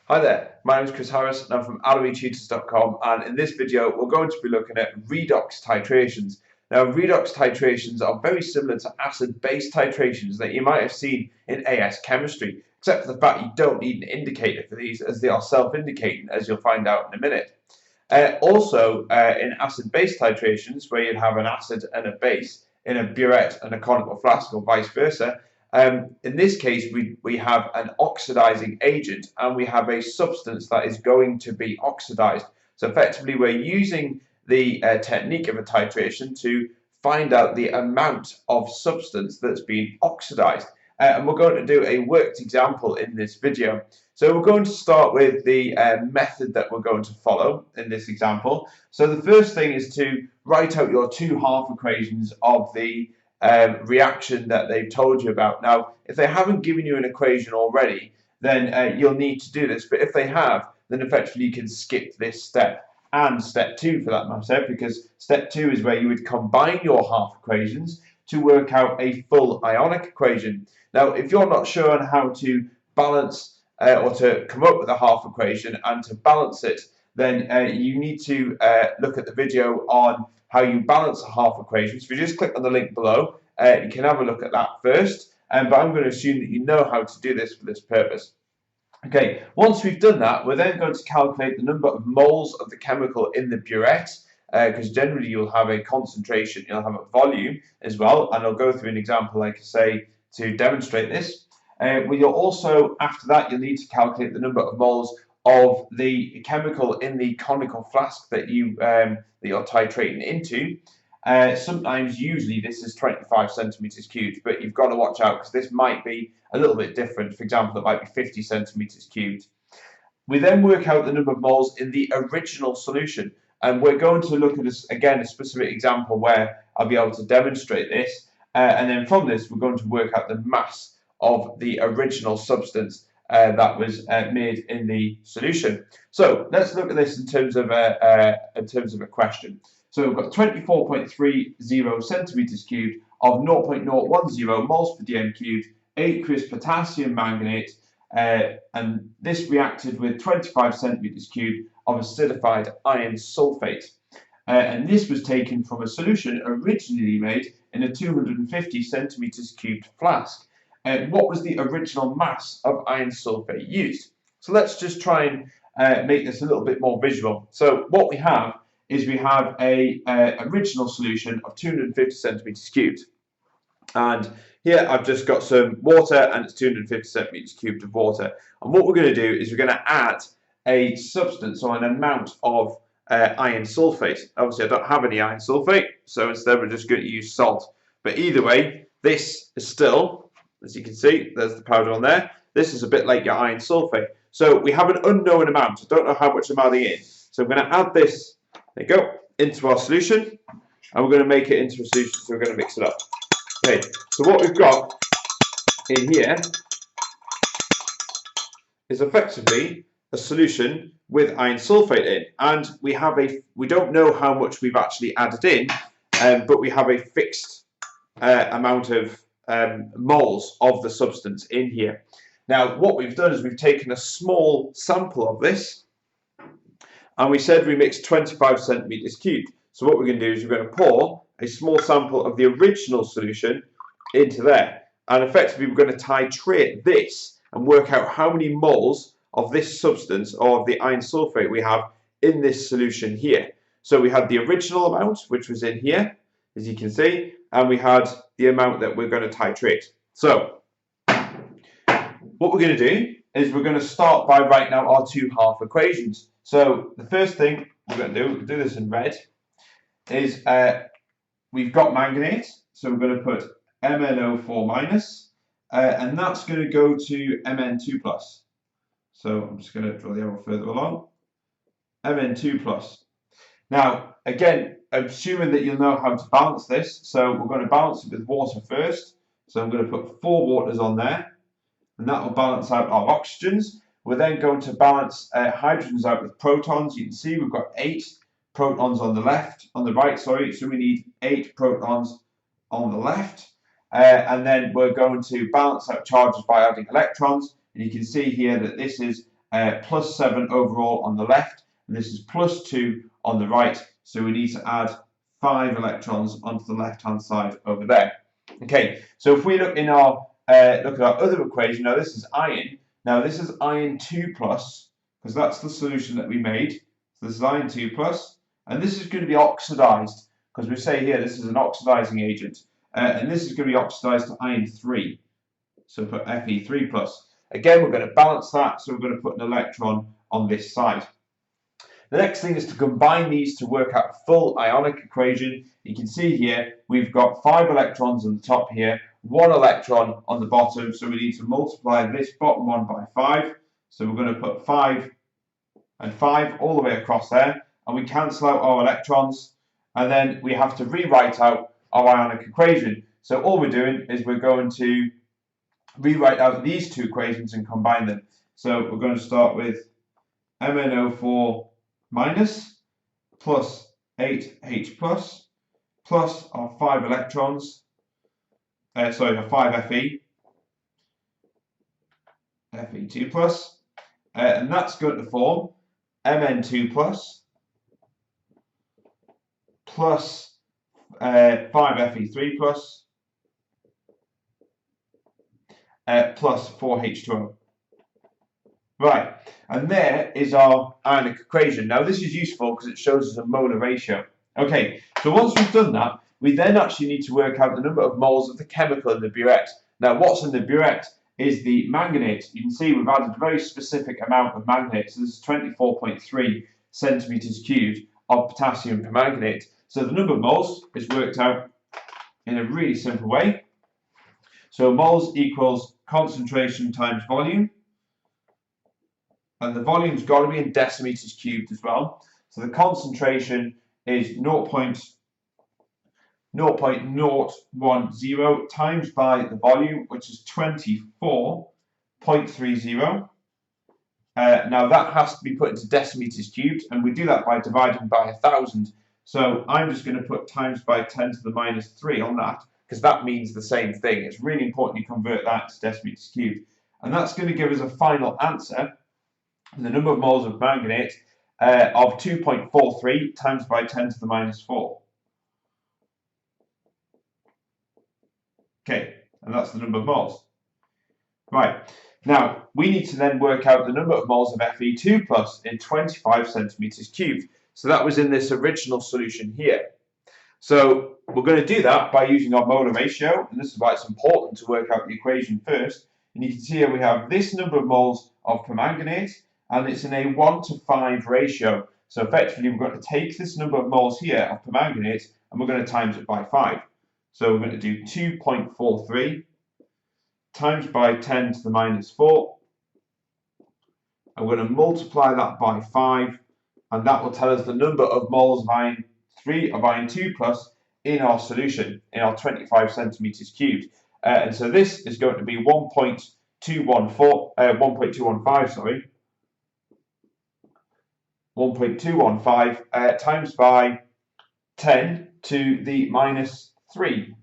Hi there, my name is Chris Harris and I'm from AlleryTutors.com, and in this video we're going to be looking at redox titrations. Now redox titrations are very similar to acid-base titrations that you might have seen in AS chemistry, except for the fact you don't need an indicator for these as they are self-indicating, as you'll find out in a minute. In acid-base titrations, where you'd have an acid and a base in a burette and a conical flask, or vice versa, in this case, we have an oxidizing agent and we have a substance that is going to be oxidized. So effectively, we're using the technique of a titration to find out the amount of substance that's been oxidized. And we're going to do a worked example in this video. So we're going to start with the method that we're going to follow in this example. So the first thing is to write out your two half equations of the reaction that they've told you about. Now, if they haven't given you an equation already, then you'll need to do this. But if they have, then effectively you can skip this step and step 2 for that matter, because step 2 is where you would combine your half equations to work out a full ionic equation. Now, if you're not sure on how to balance or to come up with a half equation and to balance it, then you need to look at the video on how you balance a half equation. So if you just click on the link below, you can have a look at that first. But I'm going to assume that you know how to do this for this purpose. Okay, once we've done that, we're then going to calculate the number of moles of the chemical in the burette, because generally you'll have a concentration, you'll have a volume as well, and I'll go through an example, like I say, to demonstrate this. You'll also, after that, you'll need to calculate the number of moles of the chemical in the conical flask that you're titrating into. Sometimes, usually, this is 25 centimeters cubed, but you've got to watch out because this might be a little bit different. For example, it might be 50 centimeters cubed. We then work out the number of moles in the original solution, and we're going to look at again a specific example where I'll be able to demonstrate this, and then from this we're going to work out the mass of the original substance that was made in the solution. So let's look at this in terms of a question. So we've got 24.30 centimeters cubed of 0.010 moles per dm cubed, aqueous potassium manganate, and this reacted with 25 centimeters cubed of acidified iron sulfate. And this was taken from a solution originally made in a 250 centimeters cubed flask. What was the original mass of iron sulfate used? So let's just try and make this a little bit more visual. So what we have is we have a original solution of 250 centimeters cubed, and here I've just got some water, and it's 250 centimeters cubed of water. And what we're going to do is we're going to add a substance or an amount of iron sulfate. Obviously, I don't have any iron sulfate, so instead we're just going to use salt. But either way, this is still, as you can see, there's the powder on there. This is a bit like your iron sulfate. So we have an unknown amount. I don't know how much I'm adding in. So I'm going to add this, there you go, into our solution, and we're going to make it into a solution, so we're going to mix it up. Okay, so what we've got in here is effectively a solution with iron sulfate in, and we don't know how much we've actually added in, but we have a fixed amount of moles of the substance in here. Now, what we've done is we've taken a small sample of this, and we said we mixed 25 centimeters cubed. So what we're going to do is we're going to pour a small sample of the original solution into there, and effectively we're going to titrate this and work out how many moles of this substance or of the iron sulfate we have in this solution here. So we had the original amount, which was in here, as you can see, and we had the amount that we're going to titrate. So what we're going to do is we're going to start by writing out our two half equations. So the first thing we're going to do, we'll do this in red, is we've got manganate, so we're going to put MnO4 minus, and that's going to go to Mn2 plus. So I'm just going to draw the arrow further along. Mn2 plus. Now, again, assuming that you'll know how to balance this, so we're going to balance it with water first. So I'm going to put 4 waters on there, and that will balance out our oxygens. We're then going to balance hydrogens out with protons. You can see we've got 8 protons on the right, so we need 8 protons on the left. And then we're going to balance out charges by adding electrons. And you can see here that this is plus 7 overall on the left, and this is plus 2 on the right. So we need to add 5 electrons onto the left-hand side over there. Okay, so if we look in our look at our other equation, now this is iron. Now this is iron 2 plus, because that's the solution that we made. So this is iron 2 plus, and this is going to be oxidized, because we say here this is an oxidizing agent, and this is going to be oxidized to iron 3. So put Fe3 plus. Again, we're going to balance that, so we're going to put an electron on this side. The next thing is to combine these to work out a full ionic equation. You can see here we've got 5 electrons on the top here, 1 electron on the bottom, so we need to multiply this bottom one by 5. So we're going to put 5 and 5 all the way across there, and we cancel out our electrons, and then we have to rewrite out our ionic equation. So all we're doing is we're going to rewrite out these two equations and combine them. So we're going to start with MnO4 minus plus 8H plus our 5 electrons, our 5 Fe2 plus, and that's going to form Mn2 plus 5 Fe3 plus 4H2O. Right, and there is our ionic equation. Now this is useful because it shows us a molar ratio. Okay, so once we've done that, we then actually need to work out the number of moles of the chemical in the burette. Now what's in the burette is the manganate. You can see we've added a very specific amount of manganate. So this is 24.3 centimeters cubed of potassium permanganate. So the number of moles is worked out in a really simple way. So moles equals concentration times volume. And the volume's got to be in decimeters cubed as well. So the concentration is 0.010 times by the volume, which is 24.30. Now that has to be put into decimeters cubed, and we do that by dividing by 1,000. So I'm just going to put times by 10 to the minus 3 on that, because that means the same thing. It's really important you convert that to decimeters cubed. And that's going to give us a final answer. The number of moles of manganate of 2.43 times by 10 to the minus 4. Okay, and that's the number of moles. Right, now we need to then work out the number of moles of Fe2 plus in 25 centimeters cubed. So that was in this original solution here. So we're going to do that by using our molar ratio, and this is why it's important to work out the equation first. And you can see here we have this number of moles of permanganate, and it's in a 1:5 ratio. So effectively we're going to take this number of moles here of permanganate and we're going to times it by 5. So we're going to do 2.43 times by 10 to the minus 4. And we're going to multiply that by 5, and that will tell us the number of moles of iron 2 plus in our solution, in our 25 centimeters cubed. And so this is going to be 1.215 times by 10 to the minus 3.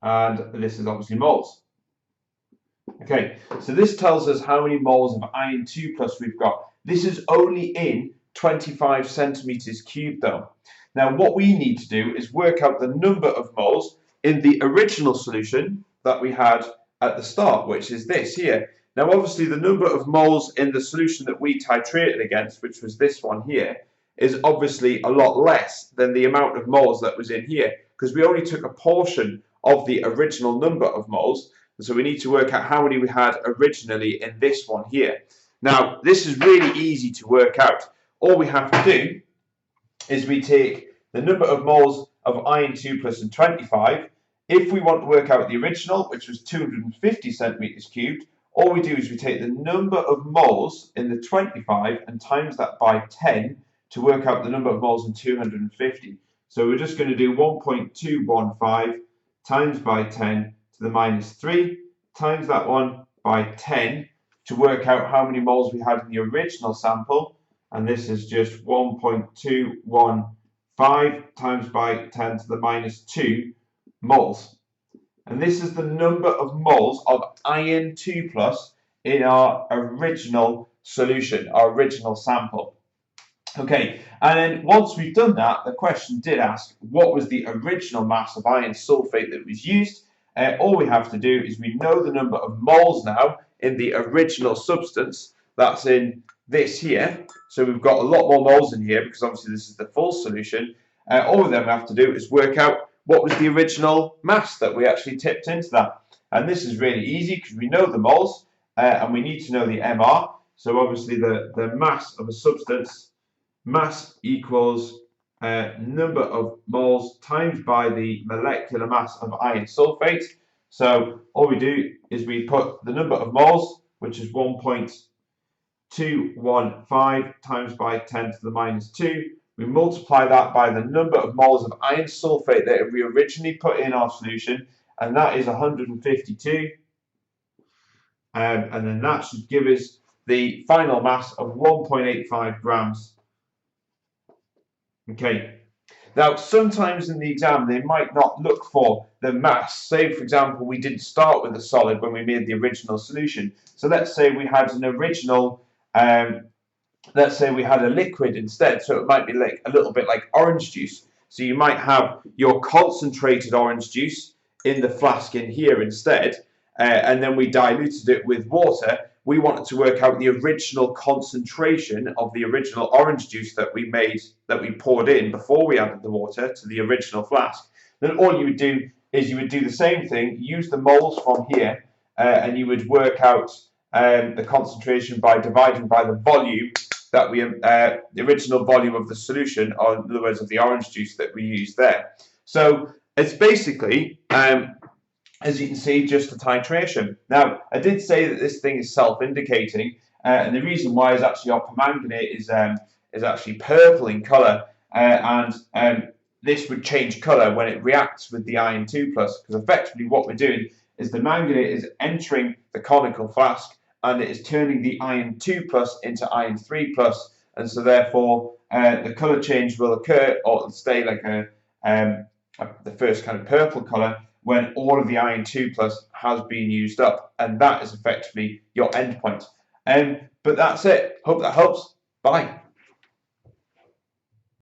And this is obviously moles. Okay, so this tells us how many moles of iron 2 plus we've got. This is only in 25 centimeters cubed though. Now what we need to do is work out the number of moles in the original solution that we had at the start, which is this here. Now obviously the number of moles in the solution that we titrated against, which was this one here, is obviously a lot less than the amount of moles that was in here, because we only took a portion of the original number of moles. So we need to work out how many we had originally in this one here. Now this is really easy to work out. All we have to do is we take the number of moles of iron 2 plus in 25. If we want to work out the original, which was 250 centimeters cubed, all we do is we take the number of moles in the 25 and times that by 10 to work out the number of moles in 250. So we're just going to do 1.215 times by 10 to the minus 3 times that one by 10 to work out how many moles we had in the original sample. And this is just 1.215 times by 10 to the minus 2 moles. And this is the number of moles of iron 2 plus in our original solution, our original sample. Okay, and then once we've done that, the question did ask what was the original mass of iron sulfate that was used. All we have to do is we know the number of moles now in the original substance that's in this here. So we've got a lot more moles in here because obviously this is the full solution. All we then have to do is work out what was the original mass that we actually tipped into that. And this is really easy because we know the moles and we need to know the MR. So obviously the mass of a substance, mass equals number of moles times by the molecular mass of iron sulfate. So all we do is we put the number of moles, which is 1.215 times by 10 to the minus 2. We multiply that by the number of moles of iron sulfate that we originally put in our solution, and that is 152. And then that should give us the final mass of 1.85 grams. Okay. Now, sometimes in the exam, they might not look for the mass. Say, for example, we didn't start with a solid when we made the original solution. So let's say we had an original, let's say we had a liquid instead. So it might be like a little bit like orange juice. So you might have your concentrated orange juice in the flask in here instead. And then we diluted it with water. We wanted to work out the original concentration of the original orange juice that we made, that we poured in before we added the water to the original flask. Then all you would do is you would do the same thing, use the moles from here, and you would work out the concentration by dividing by the volume that we, the original volume of the solution, or in other words, of the orange juice that we used there. So it's basically, as you can see, just a titration. Now, I did say that this thing is self-indicating, and the reason why is actually our permanganate is actually purple in colour, and this would change colour when it reacts with the iron 2 plus, because effectively what we're doing is the manganate is entering the conical flask, and it is turning the iron 2 plus into iron 3 plus, and so therefore the colour change will occur, or it'll stay like the first kind of purple colour, when all of the iron 2 plus has been used up, and that is effectively your endpoint. But that's it. Hope that helps. Bye.